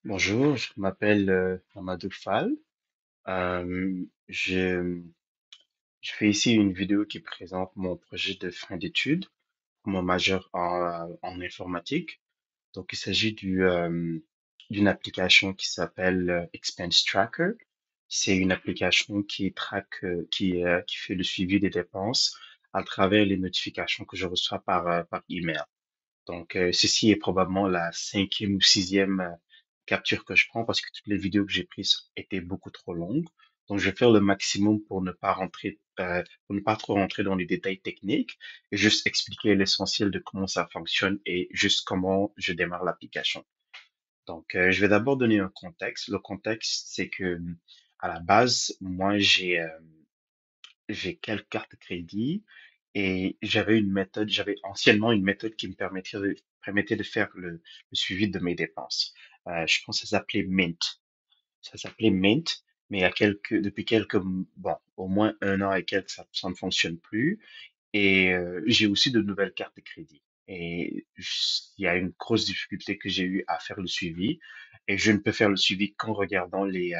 Bonjour, je m'appelle Amadou Fall. Je fais ici une vidéo qui présente mon projet de fin d'études pour mon majeur en informatique. Donc, il s'agit d'une application qui s'appelle Expense Tracker. C'est une application qui traque, qui fait le suivi des dépenses à travers les notifications que je reçois par email. Donc, ceci est probablement la cinquième ou sixième capture que je prends parce que toutes les vidéos que j'ai prises étaient beaucoup trop longues. Donc, je vais faire le maximum pour ne pas trop rentrer dans les détails techniques et juste expliquer l'essentiel de comment ça fonctionne et juste comment je démarre l'application. Donc, je vais d'abord donner un contexte. Le contexte, c'est que à la base, moi, j'ai quelques cartes de crédit et j'avais anciennement une méthode qui me permettait de faire le suivi de mes dépenses. Je pense que ça s'appelait Mint. Ça s'appelait Mint, mais depuis bon, au moins un an et quelques, ça ne fonctionne plus. Et j'ai aussi de nouvelles cartes de crédit. Et il y a une grosse difficulté que j'ai eu à faire le suivi. Et je ne peux faire le suivi qu'en regardant les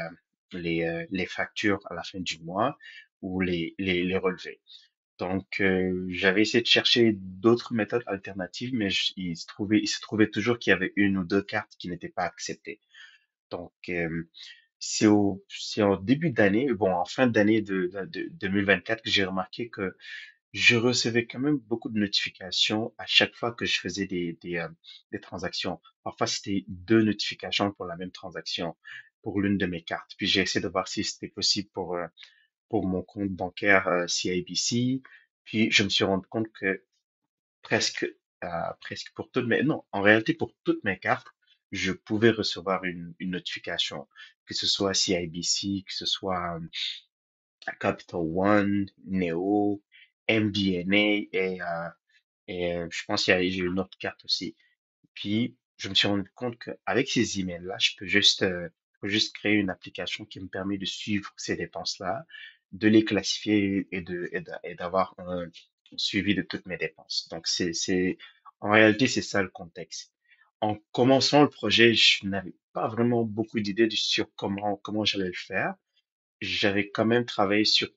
factures à la fin du mois ou les relevés. Donc, j'avais essayé de chercher d'autres méthodes alternatives, mais il se trouvait toujours qu'il y avait une ou deux cartes qui n'étaient pas acceptées. Donc, c'est en début d'année, bon, en fin d'année de 2024 que j'ai remarqué que je recevais quand même beaucoup de notifications à chaque fois que je faisais des transactions. Parfois, c'était deux notifications pour la même transaction, pour l'une de mes cartes. Puis j'ai essayé de voir si c'était possible pour mon compte bancaire CIBC. Puis je me suis rendu compte que presque, presque pour non, en réalité pour toutes mes cartes, je pouvais recevoir une notification, que ce soit CIBC, que ce soit Capital One, Neo, MBNA et je pense j'ai une autre carte aussi. Puis, je me suis rendu compte qu'avec ces emails-là, je peux juste créer une application qui me permet de suivre ces dépenses-là, de les classifier et d'avoir un suivi de toutes mes dépenses. Donc, en réalité, c'est ça le contexte. En commençant le projet, je n'avais pas vraiment beaucoup d'idées sur comment j'allais le faire. J'avais quand même travaillé sur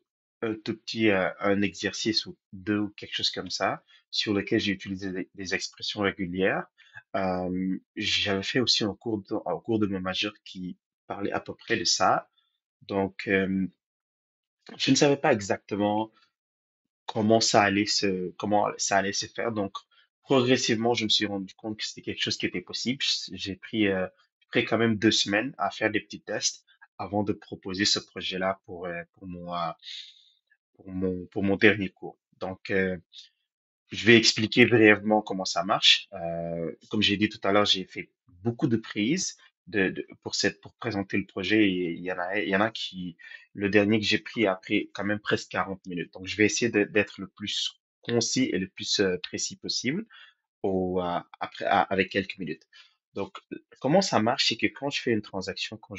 un exercice ou deux ou quelque chose comme ça, sur lequel j'ai utilisé des expressions régulières. J'avais fait aussi un cours de mon majeur qui parlait à peu près de ça. Donc, je ne savais pas exactement comment ça allait se faire. Donc, progressivement, je me suis rendu compte que c'était quelque chose qui était possible. J'ai pris quand même 2 semaines à faire des petits tests avant de proposer ce projet-là pour mon dernier cours. Donc, je vais expliquer brièvement comment ça marche. Comme j'ai dit tout à l'heure, j'ai fait beaucoup de prises pour présenter le projet. Et il y en a le dernier que j'ai pris a pris quand même presque 40 minutes. Donc, je vais essayer d'être le plus concis et le plus précis possible avec quelques minutes. Donc, comment ça marche, c'est que quand je fais une transaction, quand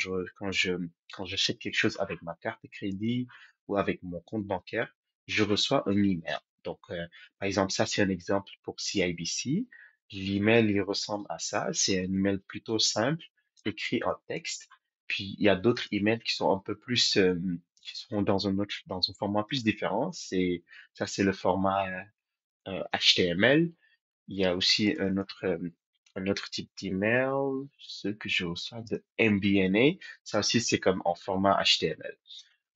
j'achète quelque chose avec ma carte de crédit ou avec mon compte bancaire, je reçois un email. Donc, par exemple, ça, c'est un exemple pour CIBC. L'email, il ressemble à ça. C'est un email plutôt simple, écrit en texte. Puis, il y a d'autres emails qui sont un peu plus, qui sont dans un format plus différent. C'est le format HTML. Il y a aussi un autre type d'email, ce que je reçois de MBNA. Ça aussi, c'est comme en format HTML.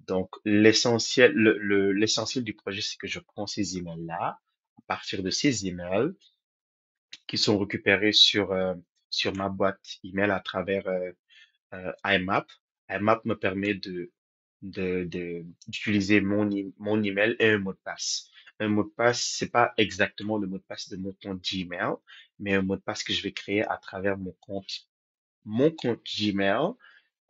Donc, l'essentiel du projet, c'est que je prends ces emails-là, à partir de ces emails qui sont récupérés sur ma boîte email à travers IMAP. IMAP me permet d'utiliser mon email et un mot de passe. Un mot de passe, c'est pas exactement le mot de passe de mon compte Gmail, mais un mot de passe que je vais créer à travers mon compte Gmail.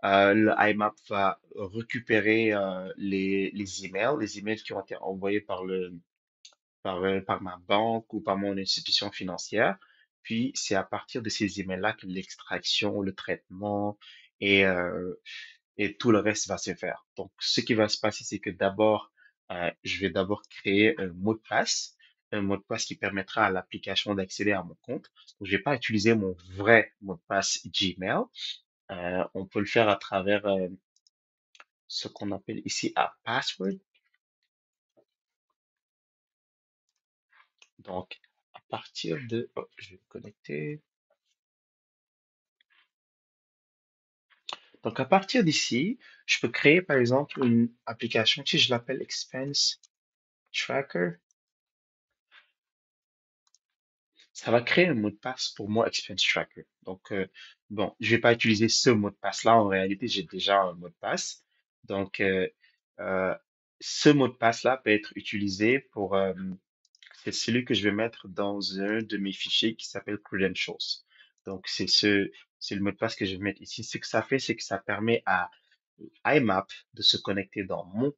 Le IMAP va récupérer les emails qui ont été envoyés par ma banque ou par mon institution financière. Puis, c'est à partir de ces emails-là que l'extraction, le traitement et, euh, et tout le reste va se faire. Donc, ce qui va se passer, c'est que je vais d'abord créer un mot de passe qui permettra à l'application d'accéder à mon compte. Donc, je vais pas utiliser mon vrai mot de passe Gmail, On peut le faire à travers ce qu'on appelle ici un password. Donc, à partir de... Oh, je vais me connecter. Donc, à partir d'ici, je peux créer, par exemple, une application, si je l'appelle Expense Tracker, ça va créer un mot de passe pour moi, Expense Tracker. Donc, bon, je vais pas utiliser ce mot de passe-là. En réalité, j'ai déjà un mot de passe. Donc, euh, ce mot de passe-là peut être utilisé pour, c'est celui que je vais mettre dans un de mes fichiers qui s'appelle Credentials. Donc, c'est le mot de passe que je vais mettre ici. Ce que ça fait, c'est que ça permet à IMAP de se connecter dans mon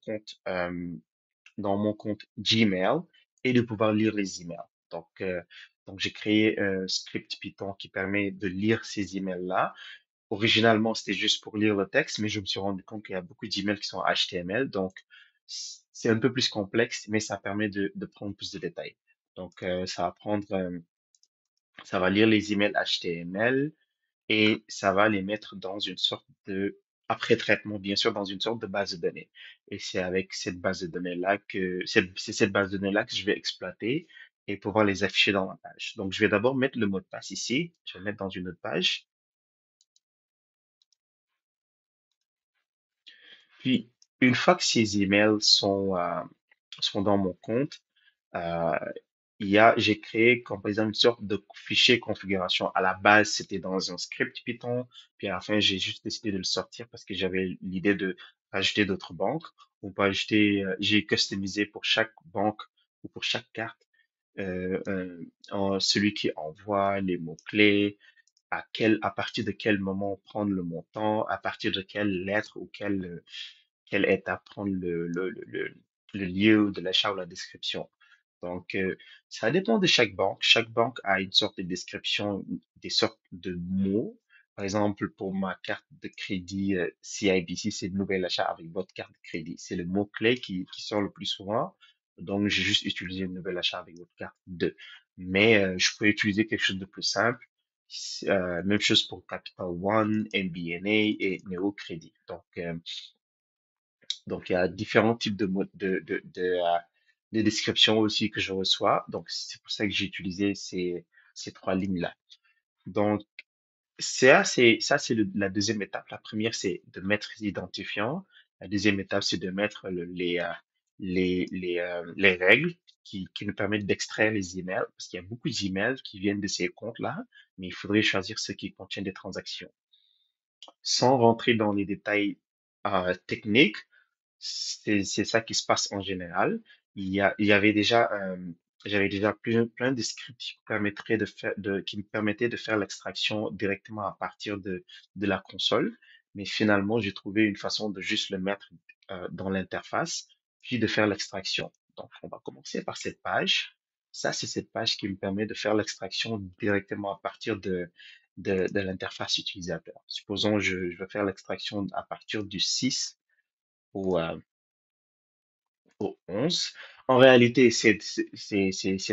compte Gmail et de pouvoir lire les emails. Donc j'ai créé un script Python qui permet de lire ces emails-là. Originalement, c'était juste pour lire le texte, mais je me suis rendu compte qu'il y a beaucoup d'emails qui sont HTML, donc c'est un peu plus complexe, mais ça permet de prendre plus de détails. Donc, ça va lire les emails HTML, et ça va les mettre dans une sorte de, après traitement, bien sûr, dans une sorte de base de données. Et c'est avec cette base de données-là c'est cette base de données-là que je vais exploiter et pouvoir les afficher dans ma page. Donc, je vais d'abord mettre le mot de passe ici. Je vais le mettre dans une autre page. Puis, une fois que ces emails sont dans mon compte, euh, j'ai créé, comme par exemple, une sorte de fichier configuration. À la base, c'était dans un script Python, puis à la fin, j'ai juste décidé de le sortir parce que j'avais l'idée de rajouter d'autres banques. On peut ajouter, j'ai customisé pour chaque banque ou pour chaque carte, celui qui envoie les mots-clés, à partir de quel moment prendre le montant, à partir de quelle lettre ou quelle étape prendre le lieu de l'achat ou la description. Donc, ça dépend de chaque banque. Chaque banque a une sorte de description, des sortes de mots. Par exemple, pour ma carte de crédit CIBC, c'est le nouvel achat avec votre carte de crédit. C'est le mot-clé qui sort le plus souvent. Donc, j'ai juste utilisé le nouvel achat avec votre carte de. Mais je peux utiliser quelque chose de plus simple. Même chose pour Capital One, MBNA et Neo Crédit. Donc, il y a différents types de descriptions aussi que je reçois. Donc, c'est pour ça que j'ai utilisé ces trois lignes-là. Donc, ça, c'est la deuxième étape. La première, c'est de mettre l'identifiant. La deuxième étape, c'est de mettre les règles qui nous permettent d'extraire les emails, parce qu'il y a beaucoup d'emails qui viennent de ces comptes-là, mais il faudrait choisir ceux qui contiennent des transactions. Sans rentrer dans les détails techniques, c'est ça qui se passe en général. Il y avait déjà, j'avais déjà plein de scripts qui me permettaient de faire l'extraction directement à partir de la console. Mais finalement, j'ai trouvé une façon de juste le mettre dans l'interface, puis de faire l'extraction. Donc, on va commencer par cette page. Ça, c'est cette page qui me permet de faire l'extraction directement à partir de l'interface utilisateur. Supposons je veux faire l'extraction à partir du 6 au, euh, au 11. En réalité, c'est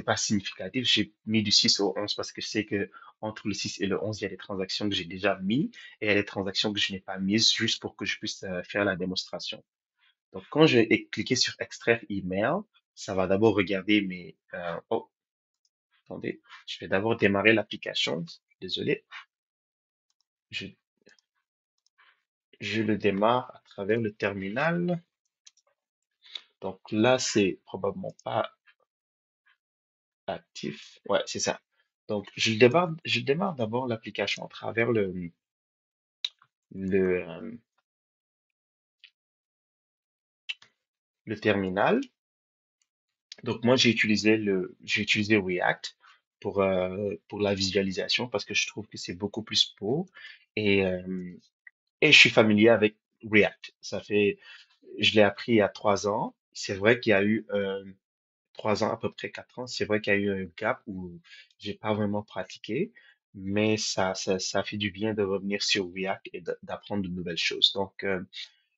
pas significatif. J'ai mis du 6 au 11 parce que je sais que entre le 6 et le 11, il y a des transactions que j'ai déjà mis et il y a des transactions que je n'ai pas mises juste pour que je puisse faire la démonstration. Donc, quand je vais cliquer sur extraire email, ça va d'abord regarder oh, attendez, je vais d'abord démarrer l'application. Désolé, je, je le démarre à travers le terminal. Donc là, c'est probablement pas actif. Ouais, c'est ça. Donc, je démarre d'abord l'application à travers le, euh, le terminal. Donc, moi, j'ai utilisé React pour la visualisation parce que je trouve que c'est beaucoup plus beau et, euh, et je suis familier avec React. Je l'ai appris il y a 3 ans. C'est vrai qu'il y a eu 3 ans, à peu près 4 ans, c'est vrai qu'il y a eu un gap où j'ai pas vraiment pratiqué, mais ça fait du bien de revenir sur React et d'apprendre de nouvelles choses. Donc,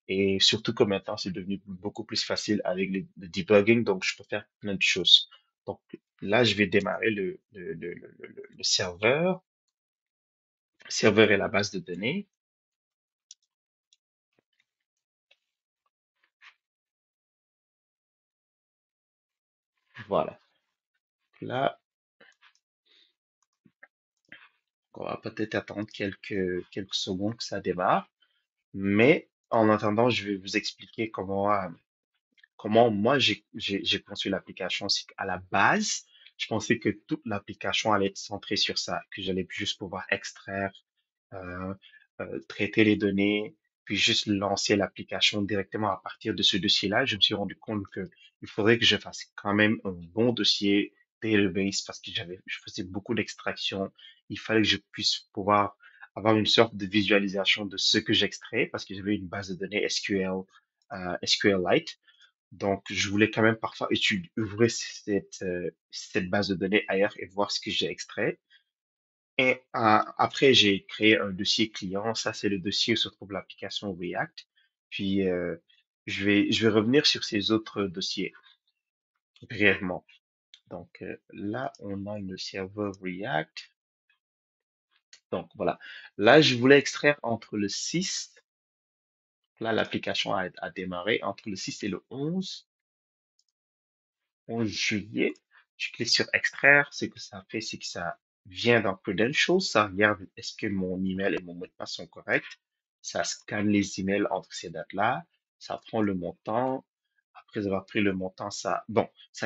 et surtout que maintenant, c'est devenu beaucoup plus facile avec le debugging, donc je peux faire plein de choses. Donc, là, je vais démarrer le serveur et la base de données. Voilà. Là, on va peut-être attendre quelques secondes que ça démarre. Mais en attendant, je vais vous expliquer comment moi j'ai conçu l'application. C'est qu'à la base, je pensais que toute l'application allait être centrée sur ça, que j'allais juste pouvoir extraire, euh, traiter les données, puis juste lancer l'application directement à partir de ce dossier-là. Je me suis rendu compte que il faudrait que je fasse quand même un bon dossier database parce que je faisais beaucoup d'extraction. Il fallait que je puisse pouvoir avoir une sorte de visualisation de ce que j'extrais parce que j'avais une base de données SQL, SQLite. Donc, je voulais quand même parfois ouvrir cette base de données ailleurs et voir ce que j'ai extrait. Et après, j'ai créé un dossier client. Ça, c'est le dossier où se trouve l'application React. Puis, je vais revenir sur ces autres dossiers brièvement. Donc, là, on a le serveur React. Donc, voilà. Là, je voulais extraire entre le 6, là, l'application a démarré, entre le 6 et le 11 juillet. Je clique sur extraire. Ce que ça fait, c'est que ça vient dans Credentials. Ça regarde est-ce que mon email et mon mot de passe sont corrects. Ça scanne les emails entre ces dates-là. Ça prend le montant. Après avoir pris le montant, ça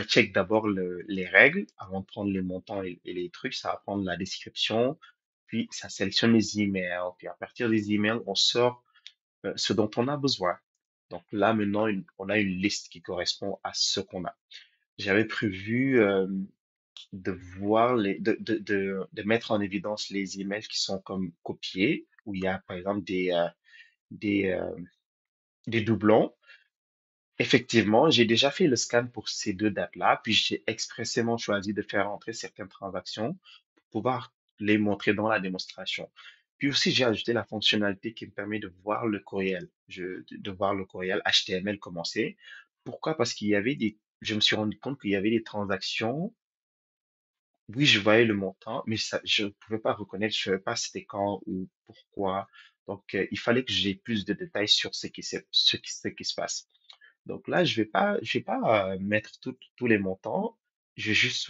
check d'abord les règles avant de prendre les montants et les trucs. Ça va prendre la description. Puis, ça sélectionne les emails. Puis, à partir des emails, on sort ce dont on a besoin. Donc là, maintenant, on a une liste qui correspond à ce qu'on a. J'avais prévu de voir de mettre en évidence les emails qui sont comme copiés, où il y a par exemple des, euh, des doublons. Effectivement, j'ai déjà fait le scan pour ces deux dates-là, puis j'ai expressément choisi de faire entrer certaines transactions pour pouvoir les montrer dans la démonstration. Puis aussi, j'ai ajouté la fonctionnalité qui me permet de voir le courriel, de voir le courriel HTML commencer. Pourquoi? Parce je me suis rendu compte qu'il y avait des transactions. Oui, je voyais le montant, mais je ne pouvais pas reconnaître, je ne savais pas c'était quand ou pourquoi. Donc, il fallait que j'ai plus de détails sur ce qui se passe. Donc là, je vais pas mettre tous les montants. Je vais juste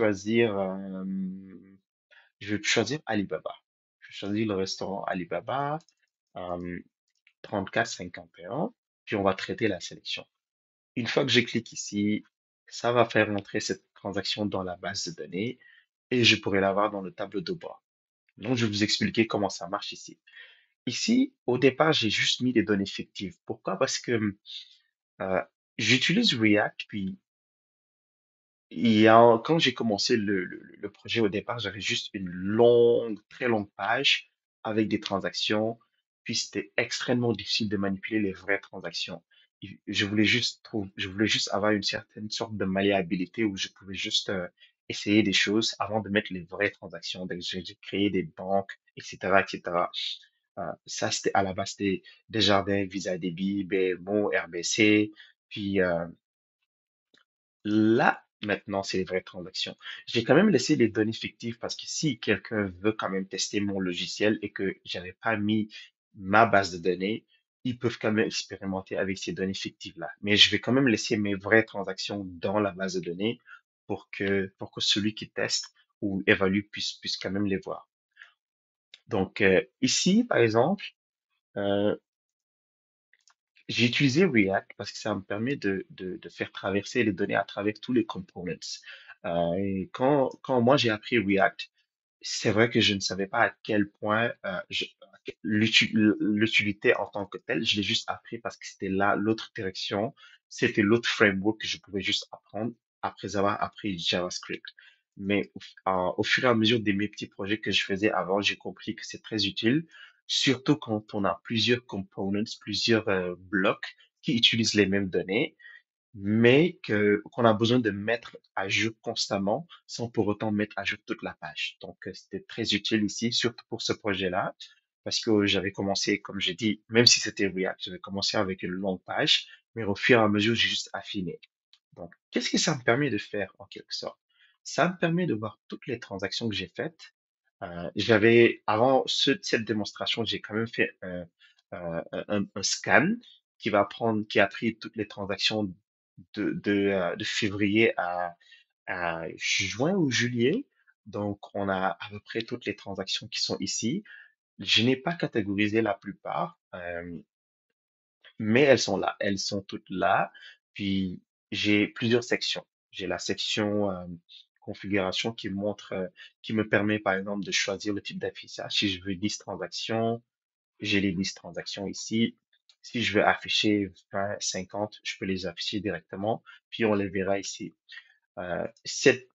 je vais choisir Alibaba. Je vais choisir le restaurant Alibaba, euh, 34,51, puis on va traiter la sélection. Une fois que je clique ici, ça va faire entrer cette transaction dans la base de données et je pourrai la voir dans le tableau de bord. Donc, je vais vous expliquer comment ça marche ici. Ici, au départ, j'ai juste mis des données fictives. Pourquoi? Parce que euh, j'utilise React, puis quand j'ai commencé le projet au départ, j'avais juste une très longue page avec des transactions, puis c'était extrêmement difficile de manipuler les vraies transactions. Je voulais juste avoir une certaine sorte de malléabilité où je pouvais juste essayer des choses avant de mettre les vraies transactions. Donc, j'ai créé des banques, etc., etc. Ça, c'était à la base, c'était Desjardins, Visa Débit, BMO, RBC, puis là, maintenant, c'est les vraies transactions. J'ai quand même laissé les données fictives parce que si quelqu'un veut quand même tester mon logiciel et que j'avais pas mis ma base de données, ils peuvent quand même expérimenter avec ces données fictives-là. Mais je vais quand même laisser mes vraies transactions dans la base de données pour que celui qui teste ou évalue puisse quand même les voir. Donc, ici, par exemple, euh, j'ai utilisé React parce que ça me permet de faire traverser les données à travers tous les components. Et quand moi j'ai appris React, c'est vrai que je ne savais pas à quel point l'utilité en tant que telle, je l'ai juste appris parce que c'était là l'autre direction, c'était l'autre framework que je pouvais juste apprendre après avoir appris JavaScript. Mais au fur et à mesure de mes petits projets que je faisais avant, j'ai compris que c'est très utile, surtout quand on a plusieurs components, plusieurs blocs qui utilisent les mêmes données mais qu'on a besoin de mettre à jour constamment sans pour autant mettre à jour toute la page. Donc, c'était très utile ici, surtout pour ce projet-là, parce que j'avais commencé, comme j'ai dit, même si c'était React, j'avais commencé avec une longue page, mais au fur et à mesure, j'ai juste affiné. Donc, qu'est-ce que ça me permet de faire en quelque sorte? Ça me permet de voir toutes les transactions que j'ai faites. Avant cette démonstration, j'ai quand même fait un scan qui a pris toutes les transactions de février juin ou juillet. Donc, on a à peu près toutes les transactions qui sont ici. Je n'ai pas catégorisé la plupart, mais elles sont là. Elles sont toutes là. Puis, j'ai plusieurs sections. J'ai la section configuration qui montre, qui me permet, par exemple, de choisir le type d'affichage. Si je veux 10 transactions, j'ai les 10 transactions ici. Si je veux afficher 20, 50, je peux les afficher directement, puis on les verra ici. Cette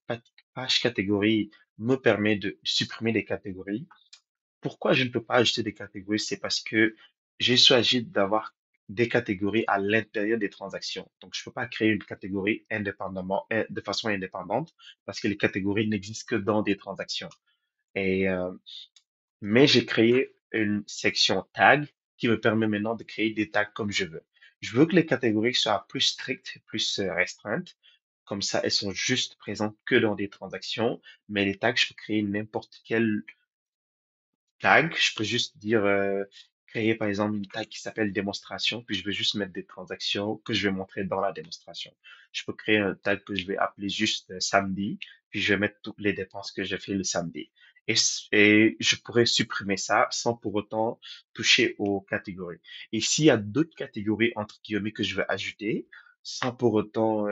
page catégorie me permet de supprimer des catégories. Pourquoi je ne peux pas ajouter des catégories? C'est parce que j'ai choisi d'avoir des catégories à l'intérieur des transactions. Donc, je ne peux pas créer une catégorie indépendamment, de façon indépendante parce que les catégories n'existent que dans des transactions. Et mais j'ai créé une section tag qui me permet maintenant de créer des tags comme je veux. Je veux que les catégories soient plus strictes, plus restreintes. Comme ça, elles sont juste présentes que dans des transactions. Mais les tags, je peux créer n'importe quel tag. Je peux juste dire, créer par exemple une tag qui s'appelle démonstration, puis je vais juste mettre des transactions que je vais montrer dans la démonstration. Je peux créer un tag que je vais appeler juste samedi, puis je vais mettre toutes les dépenses que j'ai fait le samedi. Et je pourrais supprimer ça sans pour autant toucher aux catégories. Et s'il y a d'autres catégories, entre guillemets, que je veux ajouter, sans pour autant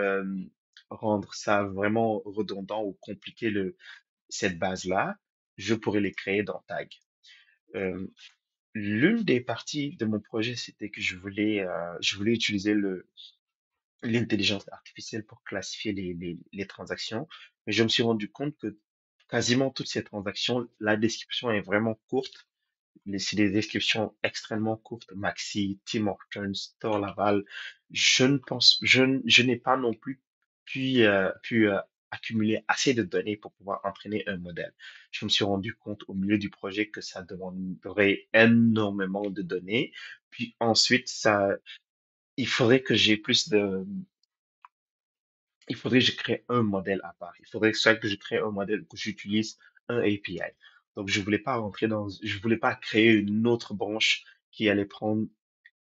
rendre ça vraiment redondant ou compliquer cette base-là, je pourrais les créer dans tag. Euh, L'une des parties de mon projet, c'était que je voulais utiliser l'intelligence artificielle pour classifier les transactions. Mais je me suis rendu compte que quasiment toutes ces transactions, la description est vraiment courte. C'est des descriptions extrêmement courtes. Maxi, Tim Hortons, Thor Laval. Je n'ai pas non plus pu accumuler assez de données pour pouvoir entraîner un modèle. Je me suis rendu compte au milieu du projet que ça demanderait énormément de données. Puis ensuite, il faudrait que j'ai plus de, il faudrait que je crée un modèle à part. Il faudrait soit que je crée un modèle que j'utilise un API. Donc, je voulais pas créer une autre branche qui allait prendre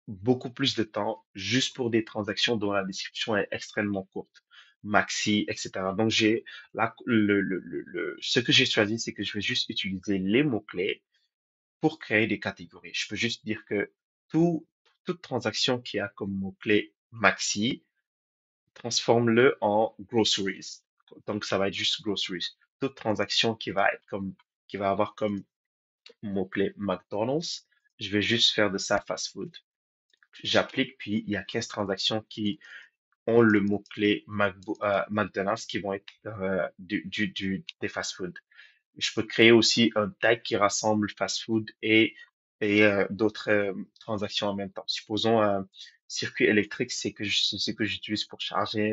beaucoup plus de temps juste pour des transactions dont la description est extrêmement courte. Maxi, etc. Donc, ce que j'ai choisi, c'est que je vais juste utiliser les mots-clés pour créer des catégories. Je peux juste dire que tout, toute transaction qui a comme mot-clé maxi, transforme-le en groceries. Donc, ça va être juste groceries. Toute transaction qui va avoir comme mot-clé McDonald's, je vais juste faire de ça fast food. J'applique, puis il y a 15 transactions qui ont le mot-clé McDonald's qui vont être des fast food. Je peux créer aussi un tag qui rassemble fast-food et d'autres transactions en même temps. Supposons un circuit électrique, c'est ce que j'utilise pour charger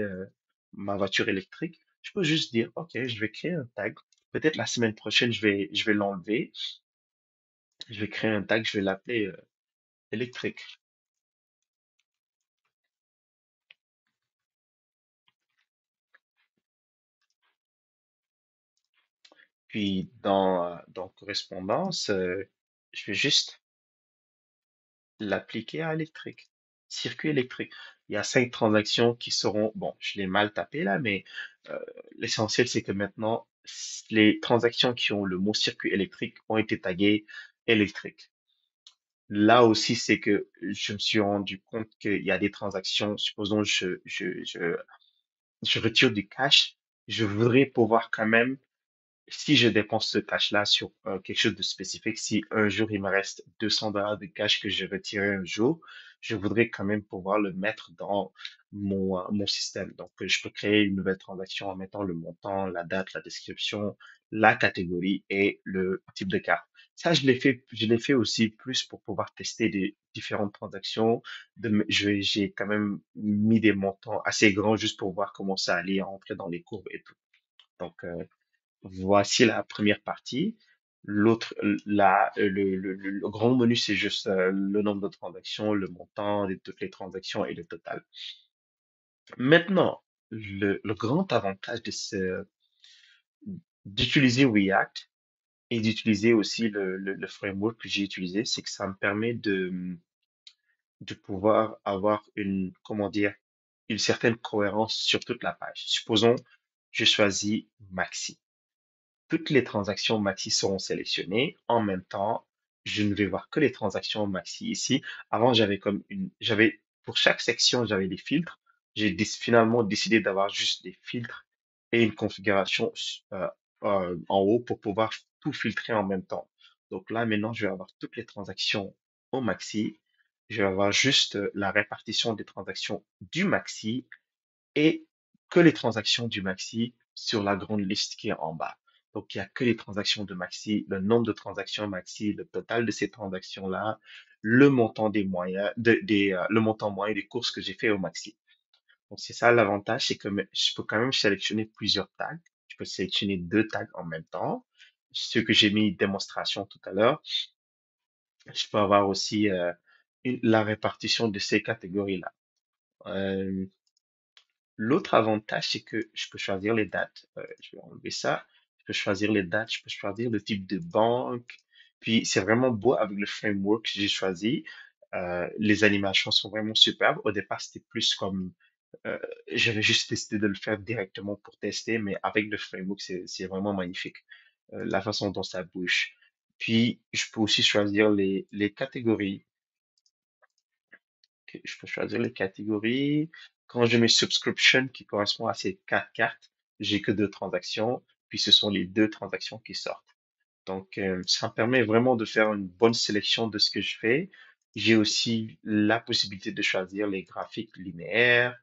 ma voiture électrique. Je peux juste dire, OK, je vais créer un tag. Peut-être la semaine prochaine, je vais l'enlever. Je vais créer un tag, je vais l'appeler électrique. Puis dans correspondance, je vais juste l'appliquer à électrique. Circuit électrique. Il y a 5 transactions qui seront, bon, je l'ai mal tapé là, mais euh, l'essentiel c'est que maintenant, les transactions qui ont le mot circuit électrique ont été taguées électrique. Là aussi, c'est que je me suis rendu compte qu'il y a des transactions, supposons je retire du cash, je voudrais pouvoir quand même si je dépense ce cash-là sur quelque chose de spécifique, si un jour il me reste $200 de cash que j'ai retiré un jour, je voudrais quand même pouvoir le mettre dans mon système. Donc, je peux créer une nouvelle transaction en mettant le montant, la date, la description, la catégorie et le type de carte. Ça, je l'ai fait aussi plus pour pouvoir tester des différentes transactions. J'ai quand même mis des montants assez grands juste pour voir comment ça allait rentrer dans les courbes et tout. Donc, voici la première partie. L'autre, le grand menu, c'est juste le nombre de transactions, le montant de toutes les transactions et le total. Maintenant, le grand avantage d'utiliser React et d'utiliser aussi le framework que j'ai utilisé, c'est que ça me permet de pouvoir avoir comment dire, une certaine cohérence sur toute la page. Supposons je choisis Maxi. Toutes les transactions Maxi seront sélectionnées. En même temps, je ne vais voir que les transactions Maxi ici. Avant, pour chaque section, j'avais des filtres. Finalement décidé d'avoir juste des filtres et une configuration en haut pour pouvoir tout filtrer en même temps. Donc là, maintenant, je vais avoir toutes les transactions au Maxi. Je vais avoir juste la répartition des transactions du Maxi et que les transactions du Maxi sur la grande liste qui est en bas. Donc, il n'y a que les transactions de Maxi, le nombre de transactions Maxi, le total de ces transactions-là, le montant des moyens, le montant moyen des courses que j'ai fait au Maxi. Donc, c'est ça l'avantage, c'est que je peux quand même sélectionner plusieurs tags. Je peux sélectionner deux tags en même temps. Ce que j'ai mis démonstration tout à l'heure. Je peux avoir aussi la répartition de ces catégories-là. Euh, L'autre avantage, c'est que je peux choisir les dates. Je vais enlever ça. Je peux choisir les dates, je peux choisir le type de banque. Puis c'est vraiment beau avec le framework que j'ai choisi. Les animations sont vraiment superbes. Au départ, c'était plus comme euh, j'avais juste décidé de le faire directement pour tester, mais avec le framework, c'est vraiment magnifique. La façon dont ça bouge. Puis je peux aussi choisir les catégories. Ok, je peux choisir les catégories. Quand je mets subscription qui correspond à ces quatre cartes, j'ai que deux transactions, puis ce sont les deux transactions qui sortent. Donc, ça me permet vraiment de faire une bonne sélection de ce que je fais. J'ai aussi la possibilité de choisir les graphiques linéaires.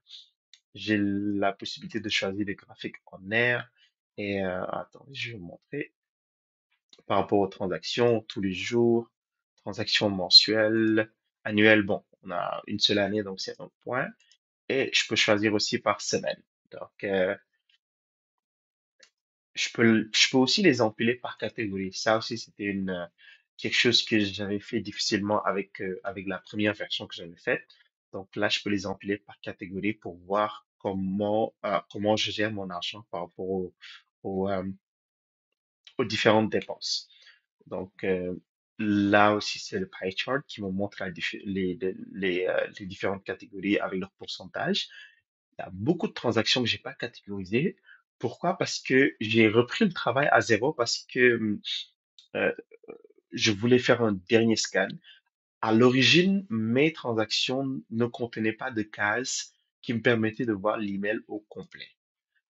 J'ai la possibilité de choisir les graphiques en air. Et attendez, je vais vous montrer par rapport aux transactions tous les jours, transactions mensuelles, annuelles. Bon, on a une seule année, donc c'est un point. Et je peux choisir aussi par semaine. Donc, je peux aussi les empiler par catégorie. Ça aussi, c'était quelque chose que j'avais fait difficilement avec la première version que j'avais faite. Donc là, je peux les empiler par catégorie pour voir comment je gère mon argent par rapport aux, euh, aux différentes dépenses. Donc, là aussi, c'est le pie chart qui me montre les différentes catégories avec leur pourcentage. Il y a beaucoup de transactions que j'ai pas catégorisées. Pourquoi? Parce que j'ai repris le travail à zéro parce que euh, je voulais faire un dernier scan. À l'origine, mes transactions ne contenaient pas de cases qui me permettaient de voir l'email au complet.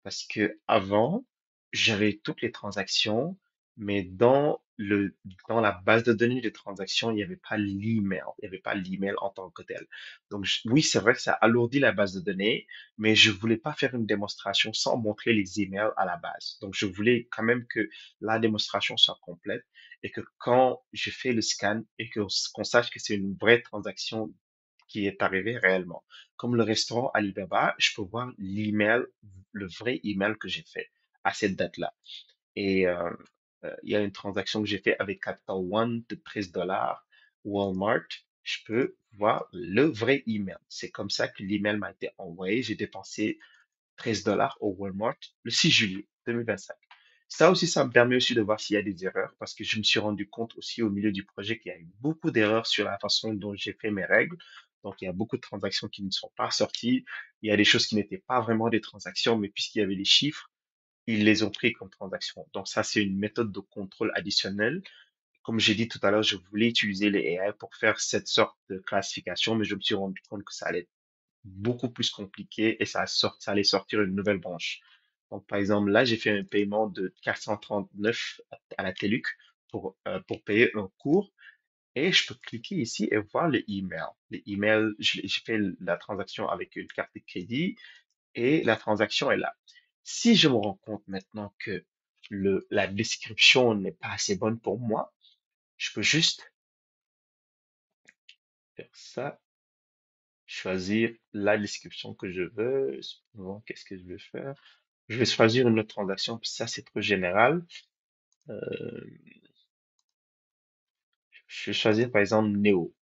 Parce que avant, j'avais toutes les transactions, mais dans la base de données des transactions, il n'y avait pas l'email. Il n'y avait pas l'email en tant que tel. Donc, oui, c'est vrai que ça alourdit la base de données, mais je voulais pas faire une démonstration sans montrer les emails à la base. Donc, je voulais quand même que la démonstration soit complète et que quand je fais le scan et qu'on sache que c'est une vraie transaction qui est arrivé réellement. Comme le restaurant Alibaba, je peux voir l'email, le vrai email que j'ai fait à cette date-là. Et il y a une transaction que j'ai fait avec Capital One de 13 dollars, Walmart. Je peux voir le vrai email. C'est comme ça que l'email m'a été envoyé. J'ai dépensé 13 dollars au Walmart le 6 juillet 2025. Ça aussi, ça me permet aussi de voir s'il y a des erreurs parce que je me suis rendu compte aussi au milieu du projet qu'il y a eu beaucoup d'erreurs sur la façon dont j'ai fait mes règles. Donc, il y a beaucoup de transactions qui ne sont pas sorties. Il y a des choses qui n'étaient pas vraiment des transactions, mais puisqu'il y avait les chiffres, ils les ont pris comme transactions. Donc, ça, c'est une méthode de contrôle additionnelle. Comme j'ai dit tout à l'heure, je voulais utiliser les AI pour faire cette sorte de classification, mais je me suis rendu compte que ça allait beaucoup plus compliqué et ça allait sortir une nouvelle branche. Donc, par exemple, là, j'ai fait un paiement de 439 à la TELUC pour payer un cours et je peux cliquer ici et voir le email. Les emails, j'ai fait la transaction avec une carte de crédit et la transaction est là. Si je me rends compte maintenant que la description n'est pas assez bonne pour moi, je peux juste faire ça, choisir la description que je veux. Bon, qu'est-ce que je vais faire? Je vais choisir une autre transaction, puis ça c'est trop général. Euh, je vais choisir par exemple Neo.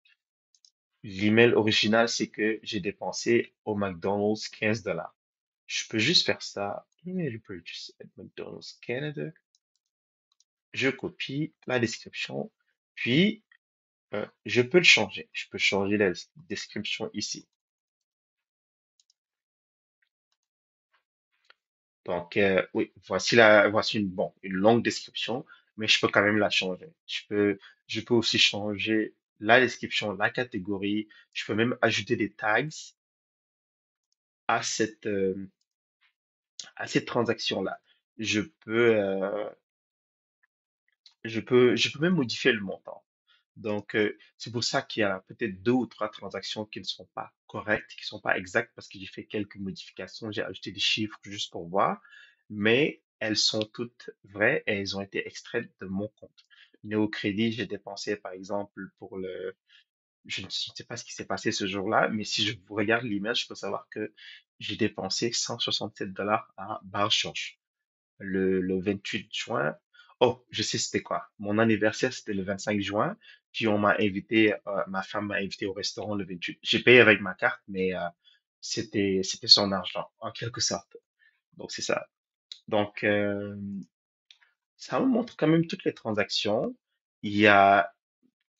L'email original, c'est que j'ai dépensé au McDonald's 15 dollars. Je peux juste faire ça. Email purchase at McDonald's Canada. Je copie la description, puis je peux le changer. Je peux changer la description ici. Donc, oui, voici une longue description, mais je peux quand même la changer. Je peux aussi changer la description, la catégorie. Je peux même ajouter des tags à à cette transaction-là. Je peux, euh, je peux même modifier le montant. Donc, c'est pour ça qu'il y a peut-être deux ou trois transactions qui ne sont pas correctes, qui ne sont pas exactes parce que j'ai fait quelques modifications, j'ai ajouté des chiffres juste pour voir, mais elles sont toutes vraies et elles ont été extraites de mon compte. Néo-crédit, j'ai dépensé, par exemple, je ne sais pas ce qui s'est passé ce jour-là, mais si je vous regarde l'image, je peux savoir que j'ai dépensé 167 dollars à Barchange le 28 juin. Oh, je sais c'était quoi. Mon anniversaire, c'était le 25 juin. Puis on m'a invité, ma femme m'a invité au restaurant le 28. J'ai payé avec ma carte, mais c'était son argent, en quelque sorte. Donc c'est ça. Donc ça me montre quand même toutes les transactions. Il y a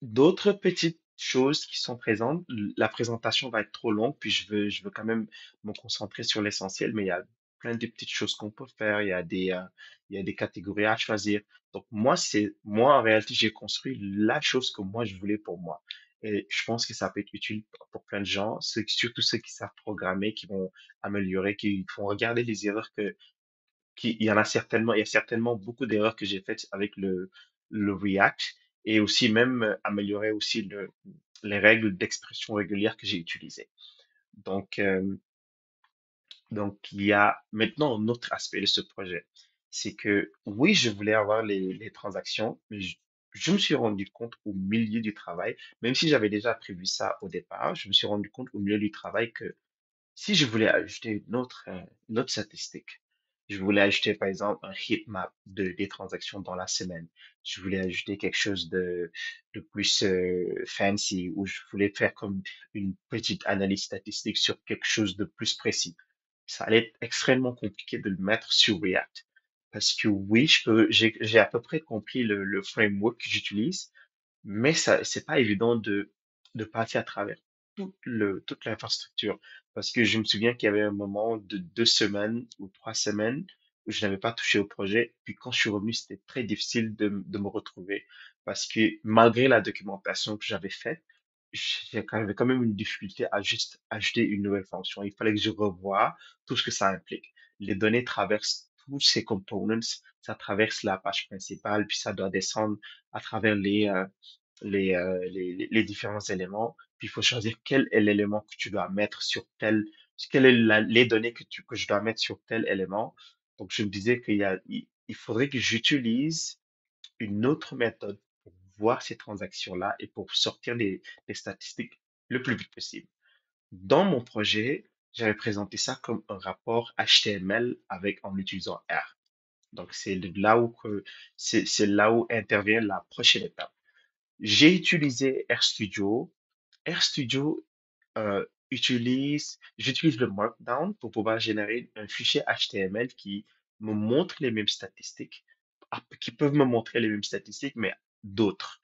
d'autres petites choses qui sont présentes. La présentation va être trop longue, puis je veux quand même me concentrer sur l'essentiel, mais il y a plein de petites choses qu'on peut faire. Il y a des catégories à choisir. Donc moi en réalité, j'ai construit la chose que moi je voulais pour moi. Et je pense que ça peut être utile pour plein de gens, surtout ceux qui savent programmer, qui vont améliorer, qui vont regarder les erreurs il y en a certainement, il y a certainement beaucoup d'erreurs que j'ai faites avec le React et aussi même améliorer aussi les règles d'expression régulière que j'ai utilisées. Donc, donc, il y a maintenant un autre aspect de ce projet. C'est que oui, je voulais avoir les transactions, mais je me suis rendu compte au milieu du travail, même si j'avais déjà prévu ça au départ, je me suis rendu compte au milieu du travail que si je voulais ajouter une autre statistique, je voulais ajouter par exemple un heatmap des transactions dans la semaine. Je voulais ajouter quelque chose de plus fancy ou je voulais faire comme une petite analyse statistique sur quelque chose de plus précis. Ça allait être extrêmement compliqué de le mettre sur React. Parce que oui, j'ai à peu près compris le framework que j'utilise, mais ça, c'est pas évident de passer à travers toute l'infrastructure. Parce que je me souviens qu'il y avait un moment de 2 semaines ou 3 semaines où je n'avais pas touché au projet. Puis quand je suis revenu, c'était très difficile de me retrouver. Parce que malgré la documentation que j'avais faite, j'avais quand même une difficulté à juste ajouter une nouvelle fonction. Il fallait que je revoie tout ce que ça implique. Les données traversent tous ces components, ça traverse la page principale, puis ça doit descendre à travers les différents éléments, puis il faut choisir quel est l'élément que tu dois mettre sur quelles est les données que je dois mettre sur tel élément. Donc, je me disais il faudrait que j'utilise une autre méthode pour voir ces transactions-là et pour sortir des statistiques le plus vite possible. Dans mon projet, j'avais présenté ça comme un rapport HTML en utilisant R. Donc, c'est là où intervient la prochaine étape. J'ai utilisé RStudio. RStudio j'utilise le Markdown pour pouvoir générer un fichier HTML qui me montre les mêmes statistiques, qui peuvent me montrer les mêmes statistiques, mais d'autres,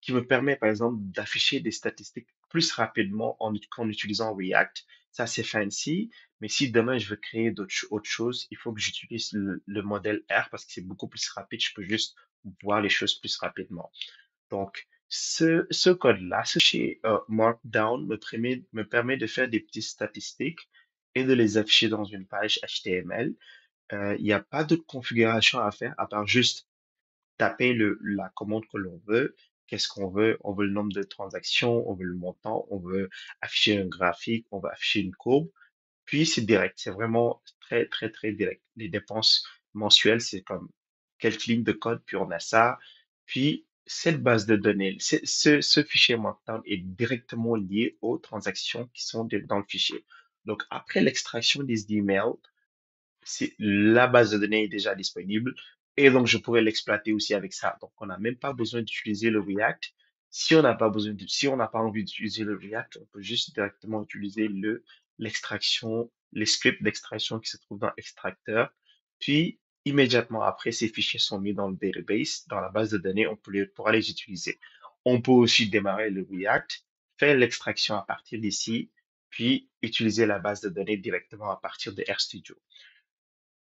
qui me permet par exemple d'afficher des statistiques plus rapidement qu'en utilisant React. Ça, c'est fancy, mais si demain je veux créer autre chose, il faut que j'utilise le modèle R parce que c'est beaucoup plus rapide. Je peux juste voir les choses plus rapidement. Donc, ce code-là, ce chez Markdown me permet de faire des petites statistiques et de les afficher dans une page HTML. Il n'y a pas de configuration à faire à part juste taper la commande que l'on veut. Qu'est-ce qu'on veut? On veut le nombre de transactions, on veut le montant, on veut afficher un graphique, on veut afficher une courbe. Puis c'est direct, c'est vraiment très, très, très direct. Les dépenses mensuelles, c'est comme quelques lignes de code, puis on a ça. Puis cette base de données, ce fichier Markdown est directement lié aux transactions qui sont dans le fichier. Donc après l'extraction des emails, la base de données est déjà disponible et donc je pourrais l'exploiter aussi avec ça. Donc on n'a même pas besoin d'utiliser le React. Si on n'a pas envie d'utiliser le React, on peut juste directement utiliser l'extraction, les scripts d'extraction qui se trouvent dans Extracteur. Puis immédiatement après, ces fichiers sont mis dans le database, dans la base de données, pourra les utiliser. On peut aussi démarrer le React, faire l'extraction à partir d'ici, puis utiliser la base de données directement à partir de RStudio.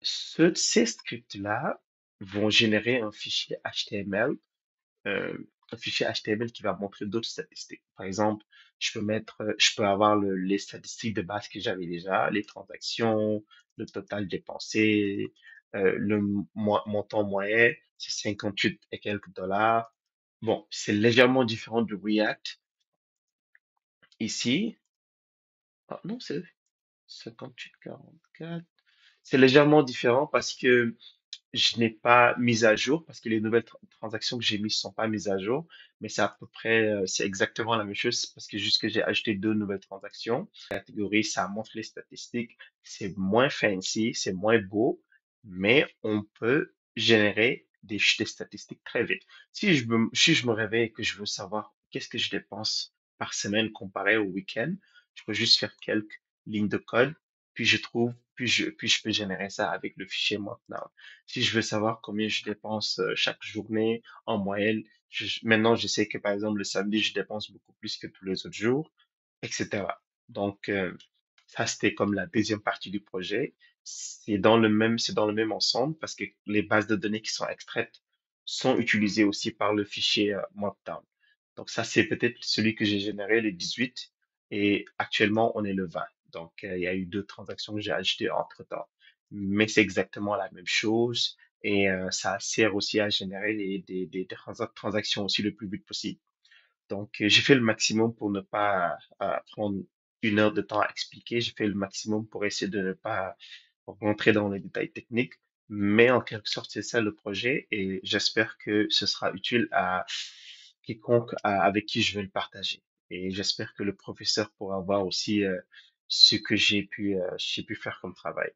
Ces scripts-là vont générer un fichier HTML, euh, un fichier HTML qui va montrer d'autres statistiques. Par exemple, je peux avoir les statistiques de base que j'avais déjà, les transactions, le total dépensé, montant moyen, c'est 58 et quelques dollars. Bon, c'est légèrement différent du React. Ici, ah non, c'est 58,44. C'est légèrement différent parce que je n'ai pas mis à jour parce que les nouvelles transactions que j'ai mises sont pas mises à jour, mais c'est à peu près, c'est exactement la même chose parce que juste que j'ai ajouté deux nouvelles transactions. Catégorie, ça montre les statistiques, c'est moins fancy, c'est moins beau, mais on peut générer des statistiques très vite. Si je me réveille et que je veux savoir qu'est-ce que je dépense par semaine comparé au week-end, je peux juste faire quelques lignes de code, puis je peux générer ça avec le fichier maintenant. Si je veux savoir combien je dépense chaque journée en moyenne, maintenant je sais que par exemple le samedi je dépense beaucoup plus que tous les autres jours, etc. Donc ça c'était comme la deuxième partie du projet. C'est dans le même ensemble parce que les bases de données qui sont extraites sont utilisées aussi par le fichier Markdown. Donc ça c'est peut-être celui que j'ai généré le 18 et actuellement on est le 20. Donc il y a eu deux transactions que j'ai ajoutées entre-temps, mais c'est exactement la même chose et ça sert aussi à générer transactions aussi le plus vite possible. Donc, j'ai fait le maximum pour ne pas prendre une heure de temps à expliquer. J'ai fait le maximum pour essayer de ne pas rentrer dans les détails techniques. Mais en quelque sorte, c'est ça le projet et j'espère que ce sera utile à quiconque avec qui je vais le partager. Et j'espère que le professeur pourra voir aussi ce que j'ai pu faire comme travail.